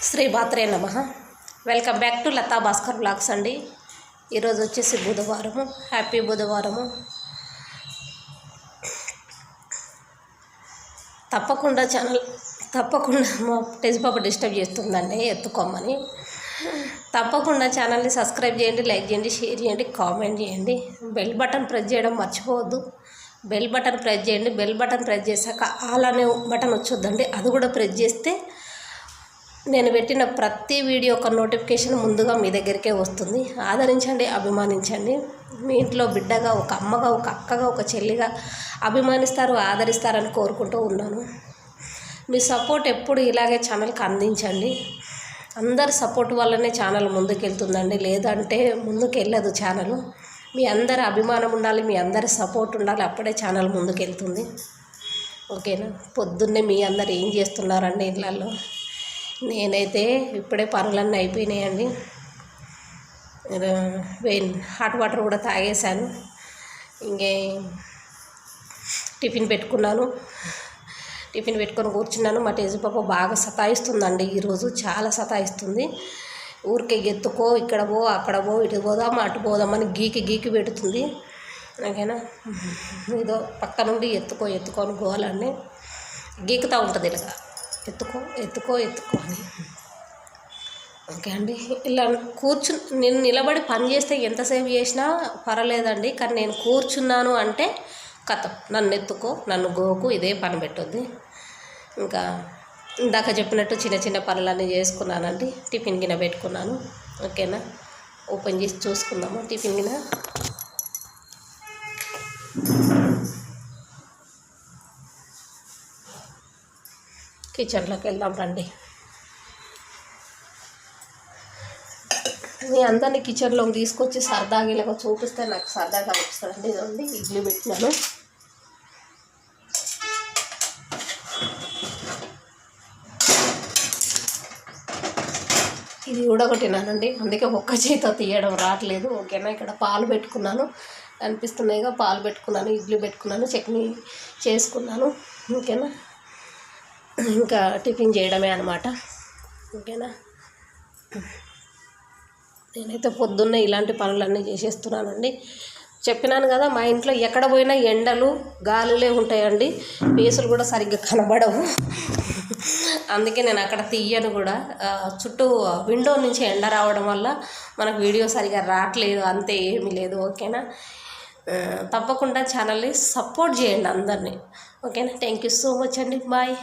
శ్రీ మాత్రే నమః. Welcome back to Latha Bhaskar blogs అండి. ఈరోజు వచ్చేసి బుధవారము. హ్యాపీ బుధవారము. తప్పకుండా మా టెజ్ పాప డిస్టర్బ్ చేస్తుందండి, ఎత్తుకోమని. తప్పకుండా ఛానల్ని సబ్స్క్రైబ్ చేయండి, లైక్ చేయండి, షేర్ చేయండి, కామెంట్ చేయండి. బెల్ బటన్ ప్రెస్ చేయడం మర్చిపోవద్దు. బెల్ బటన్ ప్రెస్ చేయండి. బెల్ బటన్ ప్రెస్ చేశాక ఆల్ అనే బటన్ వచ్చొద్దండి, అది కూడా ప్రెస్ చేస్తే నేను పెట్టిన ప్రతి వీడియో ఒక నోటిఫికేషన్ ముందుగా మీ దగ్గరికే వస్తుంది. ఆదరించండి, అభిమానించండి. మీ ఇంట్లో బిడ్డగా, ఒక అమ్మగా, ఒక అక్కగా, ఒక చెల్లిగా అభిమానిస్తారు, ఆదరిస్తారని కోరుకుంటూ ఉన్నాను. మీ సపోర్ట్ ఎప్పుడు ఇలాగే ఛానల్కి అందించండి. అందరి సపోర్ట్ వల్లనే ఛానల్ ముందుకెళ్తుందండి, లేదంటే ముందుకెళ్ళదు ఛానల్. మీ అందరి అభిమానం ఉండాలి, మీ అందరి సపోర్ట్ ఉండాలి, అప్పుడే ఛానల్ ముందుకెళ్తుంది. ఓకేనా? పొద్దున్నే మీ అందరు ఏం చేస్తున్నారండి ఇళ్ళల్లో? నేనైతే ఇప్పుడే పనులన్నీ అయిపోయినాయండి. హాట్ వాటర్ కూడా తాగేశాను. ఇంకే టిఫిన్ పెట్టుకున్నాను. టిఫిన్ పెట్టుకొని కూర్చున్నాను. మా టేజు పాప బాగా సతాయిస్తుందండి ఈరోజు, చాలా సతాయిస్తుంది. ఊరికే ఎత్తుకో, ఇక్కడ పో, అక్కడ పో, ఇటు పోదాం, అటు పోదామని గీకి పెడుతుంది. ఓకేనా? ఏదో పక్క నుండి ఎత్తుకొని గోవాలని గీకుతూ ఉంటుంది ఇలాగా, ఎత్తుకో అని. ఓకే అండి, ఇలా నేను నిలబడి పని చేస్తే ఎంతసేపు చేసినా పర్వాలేదండి, కానీ నేను కూర్చున్నాను అంటే కథం, నన్ను ఎత్తుకో, నన్ను గోకు, ఇదే పని పెట్టొద్ది. ఇంకా ఇందాక చెప్పినట్టు చిన్న పనులన్నీ చేసుకున్నానండి. టిఫిన్ గిన్నె పెట్టుకున్నాను. ఓకేనా? ఓపెన్ చేసి చూసుకుందాము టిఫిన్ గిన్నె. కిచెన్లోకి వెళ్దాం రండి. మీ అందరినీ కిచెన్లోకి తీసుకొచ్చి సరదాగా ఇలాగ చూపిస్తే నాకు సరదాగా అనిపిస్తుందండి. ఇదండి ఇడ్లీ పెట్టినాను. ఇది ఊడగొట్టినానండి, అందుకే ఒక్క చేతితో తీయడం రావట్లేదు. ఓకేనా? ఇక్కడ పాలు పెట్టుకున్నాను, అనిపిస్తున్నాయిగా, పాలు పెట్టుకున్నాను, ఇడ్లీ పెట్టుకున్నాను, చట్నీ చేసుకున్నాను. ఓకేనా? ఇంకా టిఫిన్ చేయడమే అన్నమాట. ఓకేనా? నేనైతే పొద్దున్నే ఇలాంటి పనులన్నీ చేసేస్తున్నానండి. చెప్పినాను కదా, మా ఇంట్లో ఎక్కడ పోయినా ఎండలు గాలులే ఉంటాయండి, ఫేసులు కూడా సరిగ్గా కనబడవు. అందుకే నేను అక్కడ తీయను కూడా. చుట్టూ విండో నుంచి ఎండ రావడం వల్ల మనకు వీడియో సరిగా రావట్లేదు, అంతే, ఏమీ లేదు. ఓకేనా? తప్పకుండా ఛానల్ని సపోర్ట్ చేయండి అందరినీ. ఓకేనా? థ్యాంక్ యూ సో మచ్ అండి. బాయ్.